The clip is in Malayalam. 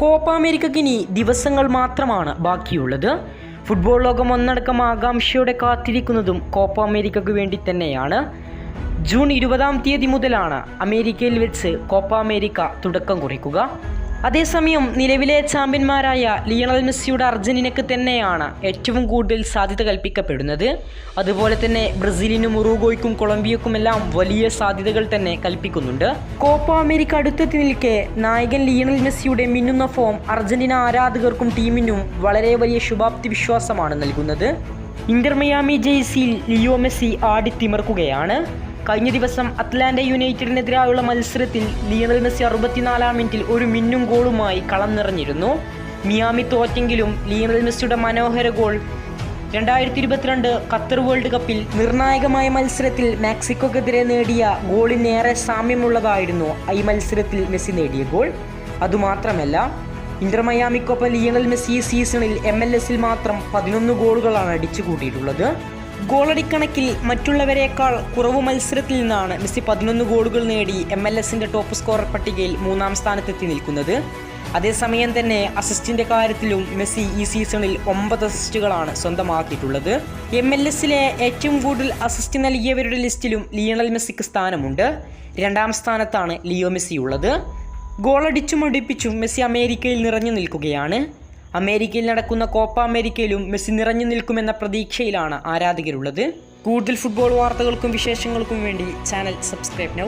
കോപ്പ അമേരിക്കയ്ക്ക് ഇനി ദിവസങ്ങൾ മാത്രമാണ് ബാക്കിയുള്ളത്. ഫുട്ബോൾ ലോകം ഒന്നടക്കം ആകാംക്ഷയോടെ കാത്തിരിക്കുന്നതും കോപ്പ അമേരിക്കയ്ക്ക് വേണ്ടി തന്നെയാണ്. ജൂൺ 20 മുതലാണ് അമേരിക്കയിൽ വെച്ച് കോപ്പ അമേരിക്ക തുടക്കം കുറിക്കുക. അതേസമയം നിലവിലെ ചാമ്പ്യന്മാരായ ലിയണൽ മെസ്സിയുടെ അർജന്റീനയ്ക്ക് തന്നെയാണ് ഏറ്റവും കൂടുതൽ സാധ്യത കൽപ്പിക്കപ്പെടുന്നത്. അതുപോലെ തന്നെ ബ്രസീലിനും ഉറുഗ്വേയ്ക്കും കൊളംബിയക്കുമെല്ലാം വലിയ സാധ്യതകൾ തന്നെ കൽപ്പിക്കുന്നുണ്ട്. കോപ്പ അമേരിക്ക അടുത്തെത്തി നിൽക്കെ നായകൻ ലിയണൽ മെസ്സിയുടെ മിന്നുന്ന ഫോം അർജന്റീന ആരാധകർക്കും ടീമിനും വളരെ വലിയ ശുഭാപ്തി വിശ്വാസമാണ് നൽകുന്നത്. ഇന്റർ മയാമി ജേഴ്സിയിൽ ലിയോ മെസ്സി ആടിത്തിമിർക്കുകയാണ്. കഴിഞ്ഞ ദിവസം അറ്റ്ലാന്റ യുണൈറ്റഡിനെതിരായുള്ള മത്സരത്തിൽ ലിയണൽ മെസ്സി 64-ാം മിനിറ്റിൽ ഒരു മിന്നും ഗോളുമായി കളം നിറഞ്ഞിരുന്നു. മിയാമി തോറ്റെങ്കിലും ലിയണൽ മെസ്സിയുടെ മനോഹര ഗോൾ 2022 ഖത്തർ വേൾഡ് കപ്പിൽ നിർണായകമായ മത്സരത്തിൽ മെക്സിക്കോക്കെതിരെ നേടിയ ഗോളിനേറെ സാമ്യമുള്ളതായിരുന്നു ഈ മത്സരത്തിൽ മെസ്സി നേടിയ ഗോൾ. അതുമാത്രമല്ല, ഇന്റർ മയാമിക്കൊപ്പം ലിയണൽ മെസ്സി ഈ സീസണിൽ MLS-ൽ മാത്രം 11 ഗോളുകളാണ് അടിച്ചു കൂട്ടിയിട്ടുള്ളത്. ഗോളടിക്കണക്കിൽ മറ്റുള്ളവരെക്കാൾ കുറവ് മത്സരത്തിൽ നിന്നാണ് മെസ്സി 11 ഗോളുകൾ നേടി MLS-ന്റെ ടോപ്പ് സ്കോറർ പട്ടികയിൽ 3-ാം സ്ഥാനത്തെത്തി നിൽക്കുന്നത്. അതേസമയം തന്നെ അസിസ്റ്റിൻ്റെ കാര്യത്തിലും മെസ്സി ഈ സീസണിൽ 9 അസിസ്റ്റുകളാണ് സ്വന്തമാക്കിയിട്ടുള്ളത്. MLS-ലെ ഏറ്റവും കൂടുതൽ അസിസ്റ്റ് നൽകിയവരുടെ ലിസ്റ്റിലും ലിയണൽ മെസ്സിക്ക് സ്ഥാനമുണ്ട്. 2-ാം സ്ഥാനത്താണ് ലിയോ മെസ്സി ഉള്ളത്. ഗോളടിച്ചും അടുപ്പിച്ചും മെസ്സി അമേരിക്കയിൽ നിറഞ്ഞു നിൽക്കുകയാണ്. അമേരിക്കയിൽ നടക്കുന്ന കോപ്പ അമേരിക്കയിലും മെസ്സി നിറഞ്ഞു നിൽക്കുമെന്ന പ്രതീക്ഷയിലാണ് ആരാധകരുള്ളത്. കൂടുതൽ ഫുട്ബോൾ വാർത്തകൾക്കും വിശേഷങ്ങൾക്കും വേണ്ടി ചാനൽ സബ്സ്ക്രൈബ് നൗ.